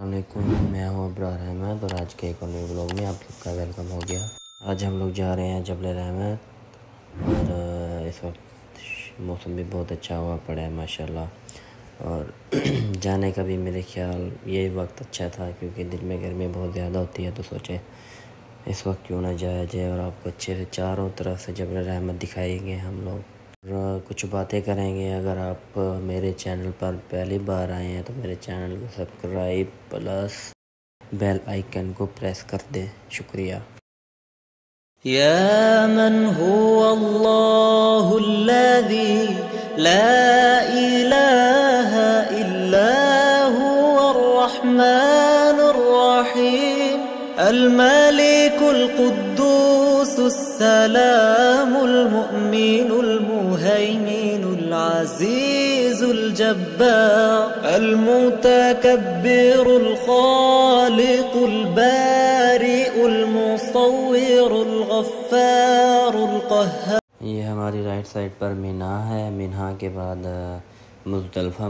वालेकुम, मैं हूँ अब्रार अहमद और आज के एक और नए ब्लॉग में आप सबका वेलकम हो गया। आज हम लोग जा रहे हैं जबल रहमत और इस वक्त मौसम भी बहुत अच्छा हुआ पड़ा है माशाल्लाह। और जाने का भी मेरे ख्याल ये वक्त अच्छा था क्योंकि दिन में गर्मी बहुत ज़्यादा होती है, तो सोचे इस वक्त क्यों ना जाया जाए और आपको अच्छे से चारों तरफ से जबल रहमत दिखाएंगे हम लोग और कुछ बातें करेंगे। अगर आप मेरे चैनल पर पहली बार आए हैं तो मेरे चैनल को सब्सक्राइब प्लस बेल आइकन को प्रेस कर दें। शुक्रिया। या मन हुवा अल्लाहुल्लज़ी ला इलाहा इल्ला हुवर रहमानुर रहीम अल मलिकुल कुद्दूसुस सलामुल मुमिनुल मुहैमिनुल अज़ीज़ुल जब्बार अल मुतकब्बिरुल खालिकुल बारिउल मुसव्विरुल गफ्फारुल क़ह्हार। ये हमारी राइट साइड पर मीना है। मीना के बाद मुज़दलिफ़ा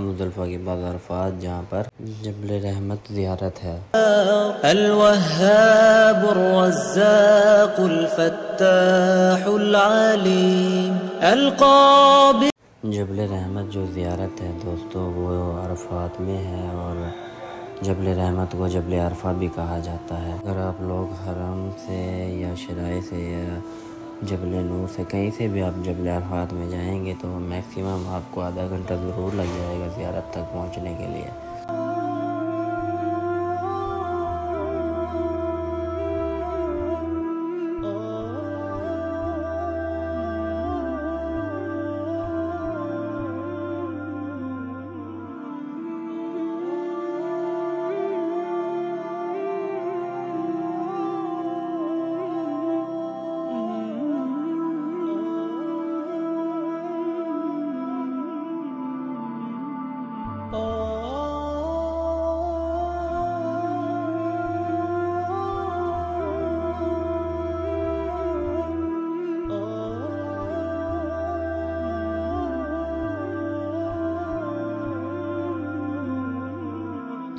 के बाद अरफात, जहाँ पर जबल रहमत ज़ियारत है। अल वह्हाबुर रज़्ज़ाक़ुल फ़त्ताहुल अलीम अल क़ाबिल। जबल रहमत जो ज़ियारत है दोस्तों वो अरफात में है और जबल रहमत को जबल अरफा भी कहा जाता है। अगर आप लोग हरम से या शराय से या जबल नूर से कहीं से भी आप जबल अरफात में जाएंगे तो मैक्सिमम आपको आधा घंटा ज़रूर लग जाएगा ज़ियारत तक पहुंचने के लिए।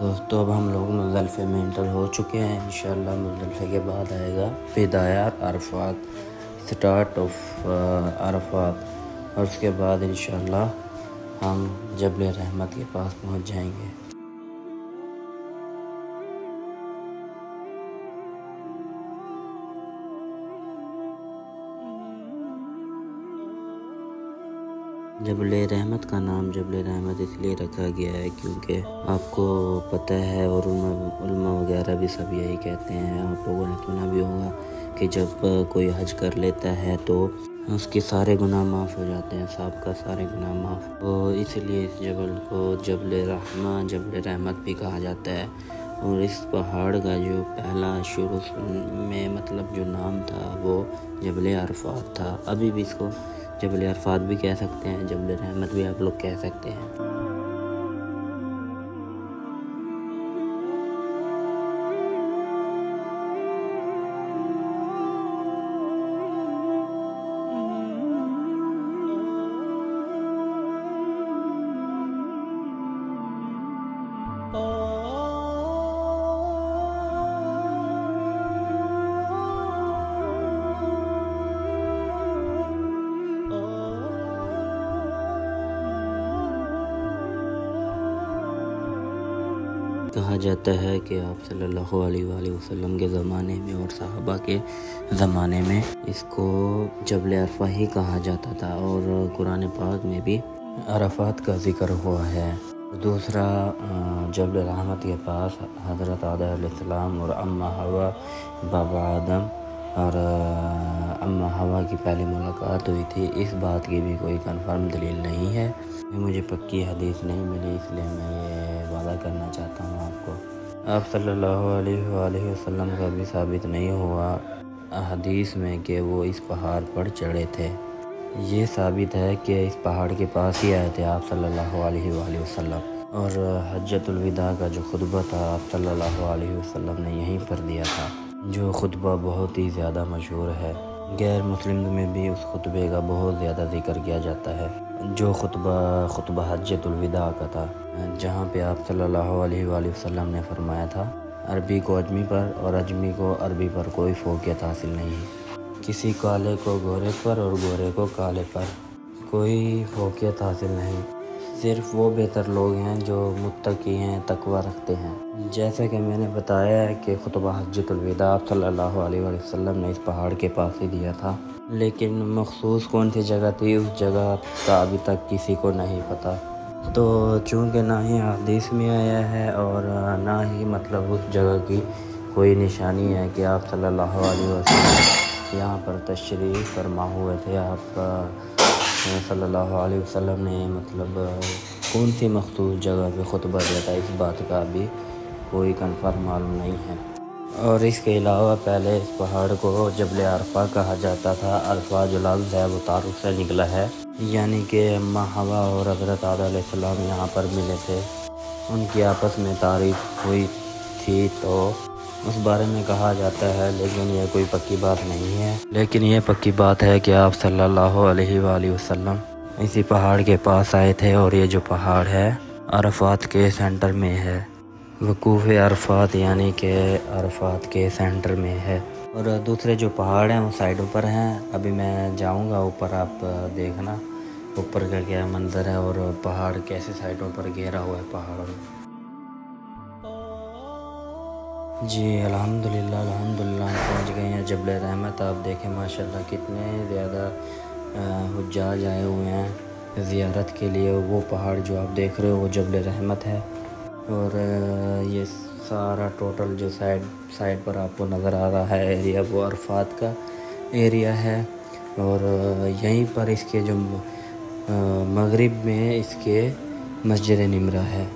दोस्तों अब हम लोग मुज़दलिफ़े में इंटर हो चुके हैं। इंशाअल्लाह मुज़दलिफ़े के बाद आएगा बिदायत अरफात, स्टार्ट ऑफ अरफात, और उसके बाद इंशाअल्लाह हम जबल रहमत के पास पहुंच जाएंगे। जबल रहमत का नाम जबल रहमत इसलिए रखा गया है क्योंकि आपको पता है और उलमा वगैरह भी सब यही कहते हैं, आप लोगों ने सुना भी होगा कि जब कोई हज कर लेता है तो उसके सारे गुनाह माफ़ हो जाते हैं, सबका सारे गुनाह माफ़। तो इसलिए इस जबल को जबल रहमत भी कहा जाता है। और इस पहाड़ का जो पहला शुरू में मतलब जो नाम था वो जबल अरफात था। अभी भी इसको जबल अरफात भी कह सकते हैं, जबल रहमत भी आप लोग कह सकते हैं। कहा जाता है कि आप सल्लल्लाहु अलैहि वसल्लम के ज़माने में और सहाबा के ज़माने में इसको जबल अरफा ही कहा जाता था और कुरान पाक में भी अरफात का ज़िक्र हुआ है। दूसरा, जबल रहमत के पास हज़रत आदम अलैहिस्सलाम और अम्मा हवा बाबा आदम और अम्मा हवा की पहली मुलाकात हुई थी। इस बात की भी कोई कन्फर्म दलील नहीं है, मुझे पक्की हदीस नहीं मिली, इसलिए मैं ये वादा करना चाहता हूँ आपको। आप सल्लल्लाहु अलैहि वसल्लम का भी साबित नहीं हुआ हदीस में कि वो इस पहाड़ पर चढ़े थे। ये साबित है कि इस पहाड़ के पास ही आए थे आप सल्लल्लाहु अलैहि वसल्लम, और हज्जतुल विदा का जो खुतबा था आप सल्लल्लाहु अलैहि वसल्लम ने यहीं पर दिया था, जो खुतबा बहुत ही ज़्यादा मशहूर है। गैर मुस्लिम में भी उस खुतबे का बहुत ज़्यादा जिक्र किया जाता है। जो खुतबा हज्जतुल विदा का था, जहाँ पे आप सल्लल्लाहु अलैहि वसल्लम ने फरमाया था, अरबी को अजमी पर और अजमी को अरबी पर कोई फ़ौक़ियत हासिल नहीं। किसी काले को गोरे पर और गोरे को काले पर कोई फ़ौक़ियत हासिल नहीं। सिर्फ़ वो बेहतर लोग हैं जो मुत्तकी हैं, तकवा रखते हैं। जैसा कि मैंने बताया है कि खुतबा हज्जतुल विदा आप सल्लल्लाहु अलैहि वसल्लम ने इस पहाड़ के पास ही दिया था, लेकिन मखसूस कौन सी जगह थी उस जगह का अभी तक किसी को नहीं पता। तो चूँकि ना ही हदीस में आया है और ना ही मतलब उस जगह की कोई निशानी है कि आप सल्लल्लाहु अलैहि वसल्लम यहाँ पर तशरीफ़ फरमा हुए थे। आप सल्लल्लाहु अलैहि वसल्लम ने मतलब कौन सी मखसूस जगह पे खुतबा दिया था, इस बात का भी कोई कन्फर्म मालूम नहीं है। और इसके अलावा पहले इस पहाड़ को जबल अरफा कहा जाता था। अरफा जो लफ्ज़ है वो तारुफ से निकला है, यानी कि अम्मा हवा और हज़रत आदम अलैहिस्सलाम यहाँ पर मिले थे, उनकी आपस में तारीफ़ हुई थी, तो उस बारे में कहा जाता है। लेकिन यह कोई पक्की बात नहीं है। लेकिन यह पक्की बात है कि आप सल्लल्लाहु अलैहि वसल्लम इसी पहाड़ के पास आए थे और ये जो पहाड़ है अरफात के सेंटर में है। वकूफ़ अरफात यानी कि अरफात के सेंटर में है। और दूसरे जो पहाड़ हैं वो साइडों पर हैं। अभी मैं जाऊंगा ऊपर, आप देखना ऊपर का क्या मंज़र है और पहाड़ कैसे साइडों पर घेरा हुआ है पहाड़ों में। जी अल्हम्दुलिल्लाह अल्हम्दुलिल्लाह पहुँच गए हैं जबल रहमत। आप देखें माशाल्लाह कितने ज़्यादा हुज्जाज आए हुए हैं ज़ियारत के लिए। वो पहाड़ जो आप देख रहे हो वो जबल रहमत है। और ये सारा टोटल जो साइड पर आपको नज़र आ रहा है एरिया वो अरफात का एरिया है। और यहीं पर इसके जो मगरिब में इसके मस्जिद निमरा है।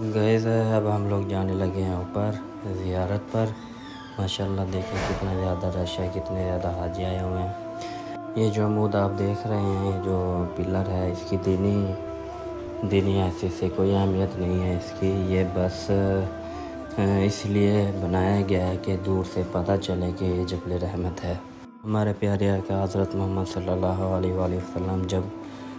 गाइस अब हम लोग जाने लगे हैं ऊपर ज़ियारत पर। माशाल्लाह देखें कितना ज़्यादा रश है, कितने ज़्यादा हाजी आए हुए हैं। ये जो अमूद आप देख रहे हैं, जो पिलर है, इसकी दीनी हैसियत से कोई अहमियत नहीं है इसकी। ये बस इसलिए बनाया गया है कि दूर से पता चले कि ये जबल रहमत है। हमारे प्यारे आका हज़रत मोहम्मद सल्लल्लाहु अलैहि वसल्लम जब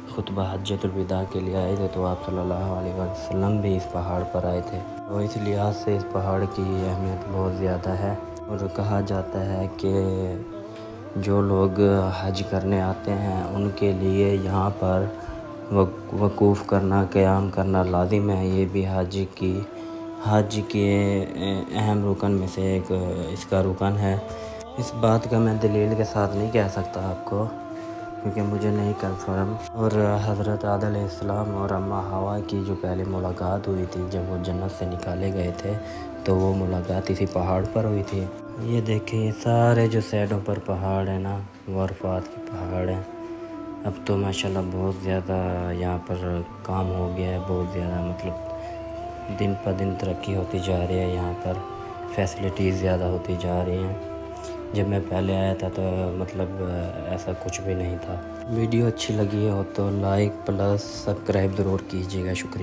खुतबा हज्जतुल विदा के लिए आए थे तो आप सल्लल्लाहु अलैहि वसल्लम भी इस पहाड़ पर आए थे। तो इस लिहाज से इस पहाड़ की अहमियत बहुत ज़्यादा है। और कहा जाता है कि जो लोग हज करने आते हैं उनके लिए यहाँ पर वक़ूफ़ करना, क़याम करना लाजिम है। ये भी हज के अहम रुकन में से एक इसका रुकन है। इस बात का मैं दलील के साथ नहीं कह सकता आपको, क्योंकि मुझे नहीं कन्फर्म। और हज़रत आदम अलैहिस्सलाम और अम्मा हवा की जो पहले मुलाकात हुई थी जब वो जन्नत से निकाले गए थे, तो वो मुलाकात इसी पहाड़ पर हुई थी। ये देखिए सारे जो साइडों पर पहाड़ है ना, वो अरफात के पहाड़ हैं। अब तो माशाल्लाह बहुत ज़्यादा यहाँ पर काम हो गया है, बहुत ज़्यादा मतलब दिन पर दिन तरक्की होती जा रही है। यहाँ पर फैसिलिटीज़ ज़्यादा होती जा रही हैं। जब मैं पहले आया था तो मतलब ऐसा कुछ भी नहीं था। वीडियो अच्छी लगी हो तो लाइक प्लस सब्सक्राइब ज़रूर कीजिएगा। शुक्रिया।